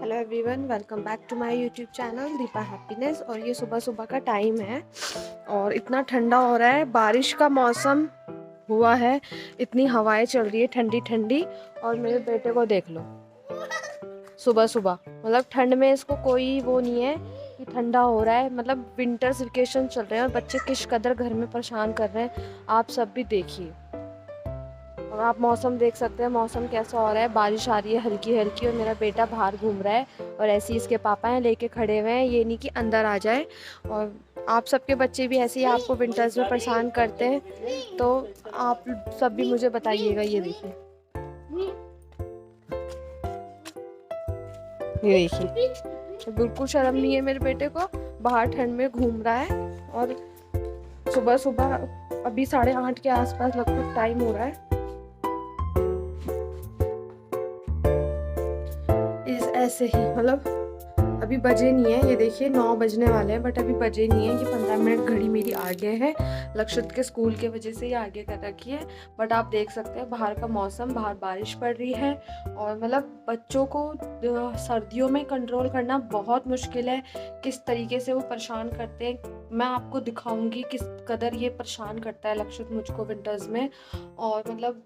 Hello everyone, welcome back to my YouTube channel Deepa happiness. और ये सुबह सुबह का टाइम है और इतना ठंडा हो रहा है, बारिश का मौसम हुआ है, इतनी हवाएं चल रही है ठंडी ठंडी। और मेरे बेटे को देख लो, सुबह सुबह मतलब ठंड में इसको कोई वो नहीं है कि ठंडा हो रहा है। मतलब विंटर्स वेकेशन चल रहे हैं और बच्चे किस कदर घर में परेशान कर रहे हैं, आप सब भी देखिए। और आप मौसम देख सकते हैं, मौसम कैसा हो रहा है, बारिश आ रही है हल्की हल्की और मेरा बेटा बाहर घूम रहा है और ऐसे ही इसके पापा हैं लेके खड़े हुए हैं, ये नहीं कि अंदर आ जाए। और आप सबके बच्चे भी ऐसे ही आपको विंटर्स में परेशान करते हैं तो आप सब भी मुझे बताइएगा। ये देखिए, ये देखिए, तो बिल्कुल शर्म नहीं है मेरे बेटे को, बाहर ठंड में घूम रहा है। और सुबह सुबह अभी 8:30 के आसपास लगभग टाइम हो रहा है। ऐसे ही मतलब अभी बजे नहीं है, ये देखिए 9 बजने वाले हैं बट अभी बजे नहीं है। ये 15 मिनट घड़ी मेरी आगे है, लक्षित के स्कूल के वजह से ये आगे कर रखी है। बट आप देख सकते हैं बाहर का मौसम, बाहर बारिश पड़ रही है और मतलब बच्चों को सर्दियों में कंट्रोल करना बहुत मुश्किल है। किस तरीके से वो परेशान करते हैं मैं आपको दिखाऊंगी, किस कदर ये परेशान करता है लक्षित मुझको विंटर्स में। और मतलब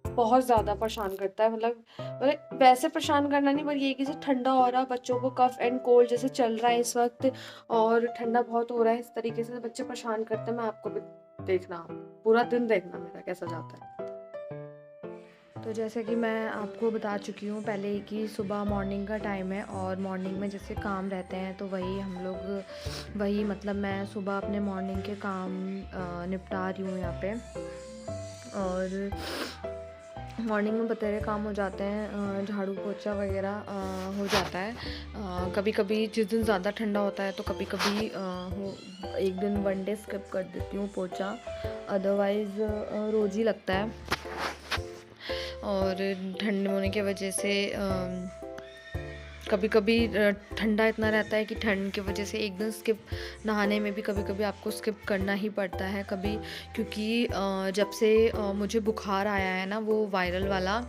बहुत ज़्यादा परेशान करता है, मतलब वैसे परेशान करना नहीं, पर ये कि जैसे ठंडा हो रहा है, बच्चों को कफ एंड कोल्ड जैसे चल रहा है इस वक्त और ठंडा बहुत हो रहा है, इस तरीके से बच्चे परेशान करते हैं। मैं आपको भी देखना, पूरा दिन देखना मेरा कैसा जाता है। तो जैसे कि मैं आपको बता चुकी हूँ पहले ही कि सुबह मॉर्निंग का टाइम है और मॉर्निंग में जैसे काम रहते हैं तो वही हम लोग मतलब मैं सुबह अपने मॉर्निंग के काम निपटा रही हूँ यहाँ पे। और मॉर्निंग में बतेरे काम हो जाते हैं, झाड़ू पोछा वगैरह हो जाता है। कभी कभी जिस दिन ज़्यादा ठंडा होता है तो कभी कभी एक दिन 1 डे स्किप कर देती हूँ पोछा, अदरवाइज़ रोज़ ही लगता है। और ठंड होने की वजह से कभी कभी ठंडा इतना रहता है कि ठंड की वजह से एक दिन स्किप, नहाने में भी कभी कभी आपको स्किप करना ही पड़ता है कभी, क्योंकि जब से मुझे बुखार आया है ना, वो वायरल वाला,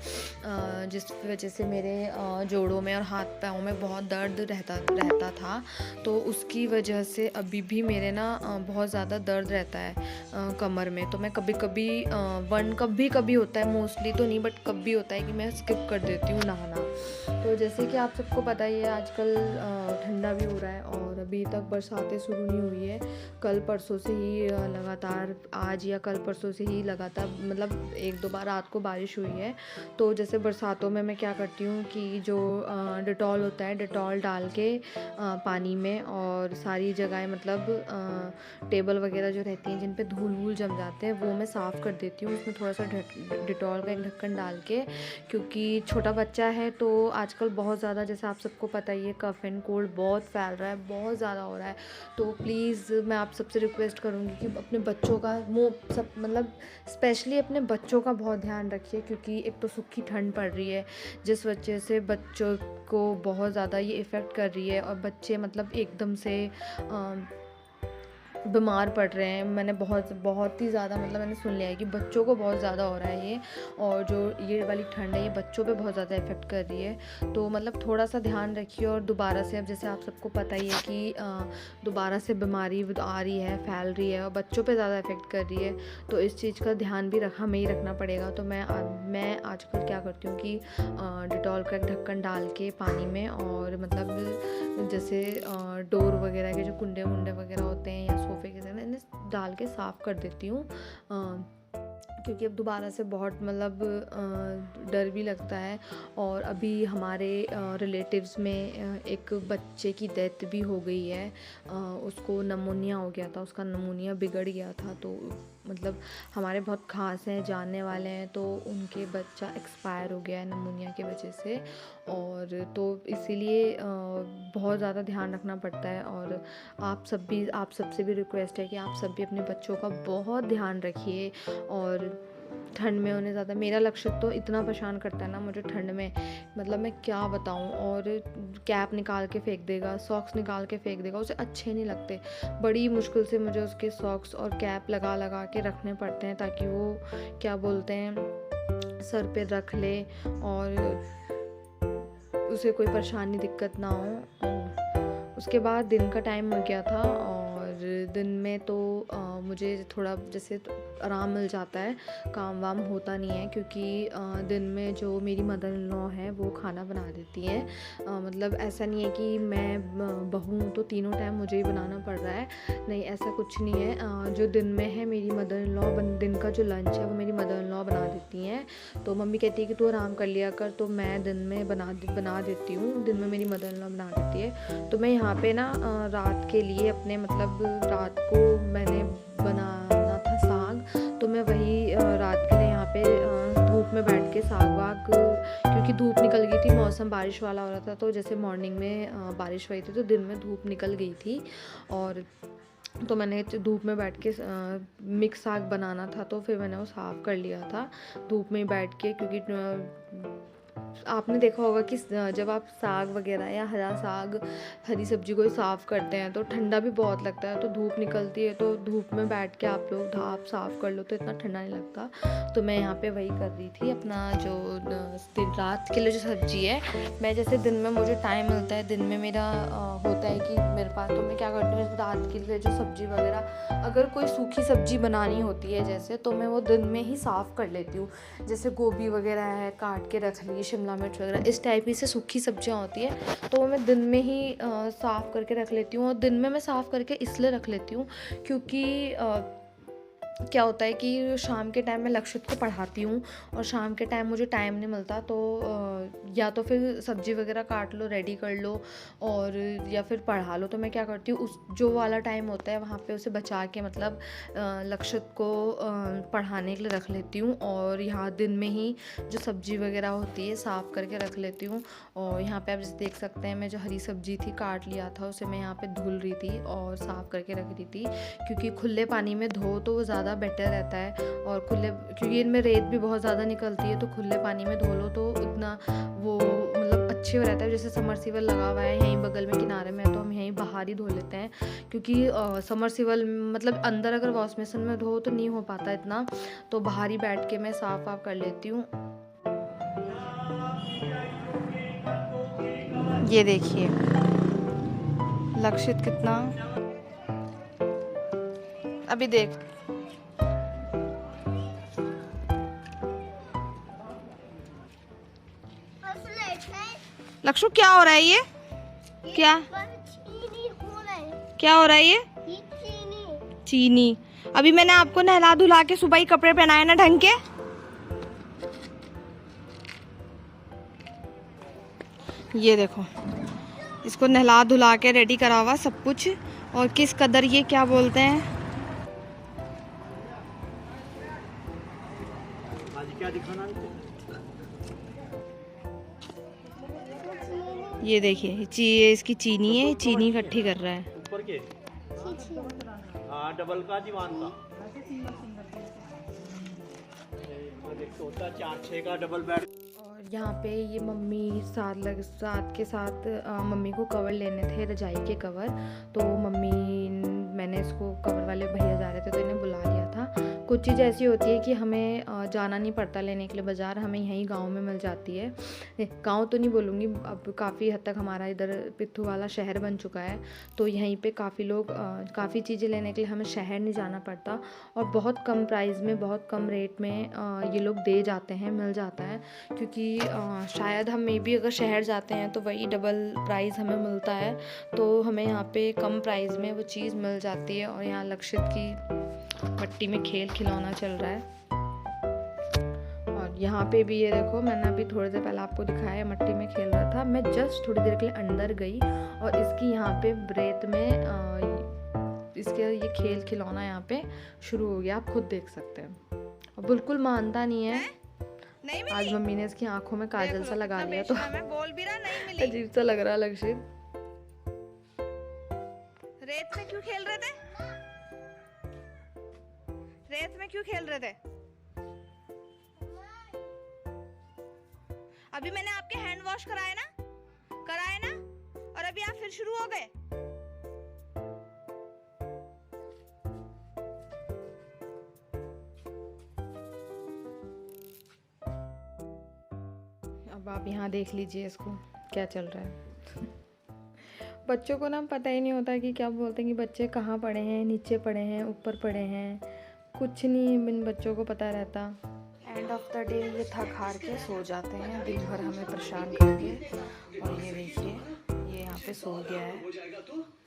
जिस वजह से मेरे जोड़ों में और हाथ पाँव में बहुत दर्द रहता था, तो उसकी वजह से अभी भी मेरे ना बहुत ज़्यादा दर्द रहता है कमर में। तो मैं कभी कभी होता है, मोस्टली तो नहीं बट कभी होता है कि मैं स्किप कर देती हूँ नहाना। तो जैसे कि आप सबको पता ही है आजकल ठंडा भी हो रहा है और अभी तक बरसातें शुरू नहीं हुई है। कल परसों से ही लगातार, आज या कल परसों से ही लगातार मतलब 1-2 बार रात को बारिश हुई है। तो जैसे बरसातों में मैं क्या करती हूँ कि जो डिटॉल होता है, डिटॉल डाल के पानी में और सारी जगह मतलब टेबल वगैरह जो रहती हैं जिन पे धूल वूल जम जाते हैं वो मैं साफ़ कर देती हूँ उसमें थोड़ा सा डिटॉल का एक ढक्कन डाल के। क्योंकि छोटा बच्चा है तो आजकल बहुत ज़्यादा, जैसे आप सबको पता ही है, कफ एंड कोल्ड बहुत फैल रहा है, बहुत ज़्यादा हो रहा है। तो प्लीज़ मैं आप सबसे रिक्वेस्ट करूँगी कि अपने बच्चों का मतलब स्पेशली अपने बच्चों का बहुत ध्यान रखिए, क्योंकि एक तो सूखी ठंड पड़ रही है जिस वजह से बच्चों को बहुत ज़्यादा ये इफ़ेक्ट कर रही है और बच्चे मतलब एकदम से बीमार पड़ रहे हैं। मैंने बहुत ही ज़्यादा मतलब मैंने सुन लिया है कि बच्चों को बहुत ज़्यादा हो रहा है ये, और जो ये वाली ठंड है ये बच्चों पे बहुत ज़्यादा इफ़ेक्ट कर रही है। तो मतलब थोड़ा सा ध्यान रखिए। और दोबारा से अब जैसे आप सबको पता ही है कि दोबारा से बीमारी आ रही है, फैल रही है और बच्चों पे ज़्यादा इफ़ेक्ट कर रही है, तो इस चीज़ का ध्यान भी हमें ही रखना पड़ेगा। तो मैं आजकल क्या करती हूँ कि डिटॉल का एक ढक्कन डाल के पानी में, और मतलब जैसे डोर वगैरह के जो कुंडे वुंडे वगैरह होते हैं या सोफ़े के जगह इन्हें डाल के साफ़ कर देती हूँ, क्योंकि अब दोबारा से बहुत मतलब डर भी लगता है। और अभी हमारे रिलेटिव्स में एक बच्चे की डेथ भी हो गई है, उसको नमोनिया हो गया था, उसका नमोनिया बिगड़ गया था। तो मतलब हमारे बहुत खास हैं, जानने वाले हैं, तो उनके बच्चा एक्सपायर हो गया है नमोनिया की वजह से। और तो इसीलिए बहुत ज़्यादा ध्यान रखना पड़ता है। और आप सबसे भी रिक्वेस्ट है कि आप सब भी अपने बच्चों का बहुत ध्यान रखिए। और ठंड में उन्हें ज़्यादा, मेरा लक्ष्य तो इतना परेशान करता है ना मुझे ठंड में, मतलब मैं क्या बताऊँ। और कैप निकाल के फेंक देगा, सॉक्स निकाल के फेंक देगा, उसे अच्छे नहीं लगते। बड़ी मुश्किल से मुझे उसके सॉक्स और कैप लगा के रखने पड़ते हैं ताकि वो क्या बोलते हैं सर पे रख ले और उसे कोई परेशानी दिक्कत ना हो। उसके बाद दिन का टाइम हो गया था और दिन में तो मुझे थोड़ा जैसे तो आराम मिल जाता है, काम वाम होता नहीं है, क्योंकि दिन में जो मेरी मदर इन लॉ है वो खाना बना देती हैं। मतलब ऐसा नहीं है कि मैं बहू हूँ तो तीनों टाइम मुझे ही बनाना पड़ रहा है, नहीं ऐसा कुछ नहीं है। जो दिन में है मेरी मदर इन लॉ दिन का जो लंच है वो मेरी मदर इन लॉ बना देती हैं। तो मम्मी कहती है कि तू आराम कर लिया कर, तो मैं दिन में बना देती हूँ, दिन में मेरी मदर इन लॉ बना देती है। तो मैं यहाँ पे ना रात के लिए अपने मतलब रात को मैंने बनाना था साग, तो मैं वही रात के लिए यहाँ पे धूप में बैठ के साग वाग, क्योंकि धूप निकल गई थी, मौसम बारिश वाला हो रहा था, तो जैसे मॉर्निंग में बारिश हुई थी तो दिन में धूप निकल गई थी, और तो मैंने धूप में बैठ के मिक्स साग बनाना था, तो फिर मैंने वो साफ़ कर लिया था धूप में बैठ के। क्योंकि आपने देखा होगा कि जब आप साग वगैरह या हरा साग, हरी सब्जी को साफ़ करते हैं तो ठंडा भी बहुत लगता है, तो धूप निकलती है तो धूप में बैठ के आप लोग धाप साफ़ कर लो तो इतना ठंडा नहीं लगता। तो मैं यहाँ पे वही कर रही थी, अपना जो दिन रात के लिए जो सब्ज़ी है, मैं जैसे दिन में मुझे टाइम मिलता है, दिन में मेरा होता है कि मेरे पास, तो मैं क्या करती हूँ रात के लिए जो सब्ज़ी वगैरह, अगर कोई सूखी सब्ज़ी बनानी होती है जैसे, तो मैं वो दिन में ही साफ़ कर लेती हूँ। जैसे गोभी वगैरह है काट के रख ली, शिमला मिर्च वगैरह, इस टाइप की से सूखी सब्जियां होती है तो वो मैं दिन में ही साफ़ करके रख लेती हूँ। और दिन में मैं साफ़ करके इसलिए रख लेती हूँ क्योंकि क्या होता है कि शाम के टाइम मैं लक्षित को पढ़ाती हूँ और शाम के टाइम मुझे टाइम नहीं मिलता, तो या तो फिर सब्ज़ी वगैरह काट लो, रेडी कर लो, और या फिर पढ़ा लो। तो मैं क्या करती हूँ, उस जो वाला टाइम होता है वहाँ पे उसे बचा के मतलब लक्षित को पढ़ाने के लिए रख लेती हूँ, और यहाँ दिन में ही जो सब्ज़ी वगैरह होती है साफ़ करके रख लेती हूँ। और यहाँ पे आप जैसे देख सकते हैं, मैं जो हरी सब्ज़ी थी काट लिया था उसे मैं यहाँ पे धुल रही थी और साफ़ करके रख रही थी, क्योंकि खुले पानी में धो तो वो ज़्यादा बेटर रहता है। और क्योंकि इनमें रेत भी बहुत ज़्यादा निकलती है, तो खुले पानी में धो लो तो उतना वो मतलब अच्छे हो रहता है। जैसे समरसीबल लगा हुआ है यहीं बगल में किनारे में, तो हम यहीं बाहर ही धो लेते हैं, क्योंकि समरसीबल मतलब अंदर अगर वॉश बेसिन में धो तो नहीं हो पाता इतना, तो बाहर ही बैठ के मैं साफ़ वाफ कर लेती हूँ। ये देखिए लक्षित कितना, अभी देख लक्षु क्या हो रहा है, ये क्या क्या हो रहा है, ये चीनी। अभी मैंने आपको नहला धुला के सुबह ही कपड़े पहनाए ना ढंग के। ये देखो इसको नहला धुला के रेडी करा हुआ सब कुछ, और किस कदर ये क्या बोलते हैं, क्या दिखाना, ये देखिए इसकी चीनी है, चीनी इकट्ठी कर रहा है। ऊपर के डबल का दीवान का होता 4-6 का डबल बेड। और यहाँ पे ये मम्मी साथ के साथ मम्मी को कवर लेने थे, रजाई के कवर, तो मैंने इसको कवर वाले भैया जा रहे थे तो इन्हें बुला लिया था। कुछ चीज़ ऐसी होती है कि हमें जाना नहीं पड़ता लेने के लिए बाज़ार, हमें यहीं गांव में मिल जाती है। गांव तो नहीं बोलूँगी, अब काफ़ी हद तक हमारा इधर पिथु वाला शहर बन चुका है, तो यहीं पे काफ़ी लोग काफ़ी चीज़ें लेने के लिए हमें शहर नहीं जाना पड़ता, और बहुत कम प्राइस में बहुत कम रेट में ये लोग दे जाते हैं, मिल जाता है। क्योंकि शायद हम मे भी अगर शहर जाते हैं तो वही डबल प्राइस हमें मिलता है, तो हमें यहाँ पे कम प्राइस में वो चीज़ मिल जाती है। और यहाँ लक्षित की मट्टी में खेल खिलौना चल रहा है, और यहाँ पे भी ये देखो, मैंने अभी थोड़ी देर पहले आपको दिखाया मट्टी में खेल रहा था, मैं जस्ट थोड़ी देर के लिए अंदर गई और इसकी यहाँ पे ब्रेथ में इसके ये खेल खिलौना यहाँ पे शुरू हो गया, आप खुद देख सकते हैं। और बिल्कुल मानता नहीं है, नहीं मिली। आज मम्मी ने इसकी आंखों में काजल सा लगा लिया, तो मैं बोल भी रहा नहीं मिली, अजीब सा लग रहा है। लक्षित रेत में क्यों खेल रहे थे, रेत में क्यों खेल रहे थे? अभी मैंने आपके हैंड वॉश कराए ना, और अभी आप फिर शुरू हो गए। अब आप यहाँ देख लीजिए इसको क्या चल रहा है। बच्चों को ना पता ही नहीं होता कि क्या बोलते हैं कि बच्चे कहाँ पड़े हैं, नीचे पड़े हैं, ऊपर पड़े हैं, कुछ नहीं इन बच्चों को पता रहता। एंड ऑफ द डे ये थक हार के सो जाते हैं दिन भर हमें परेशान करके। और ये देखिए ये यहाँ पे सो गया है।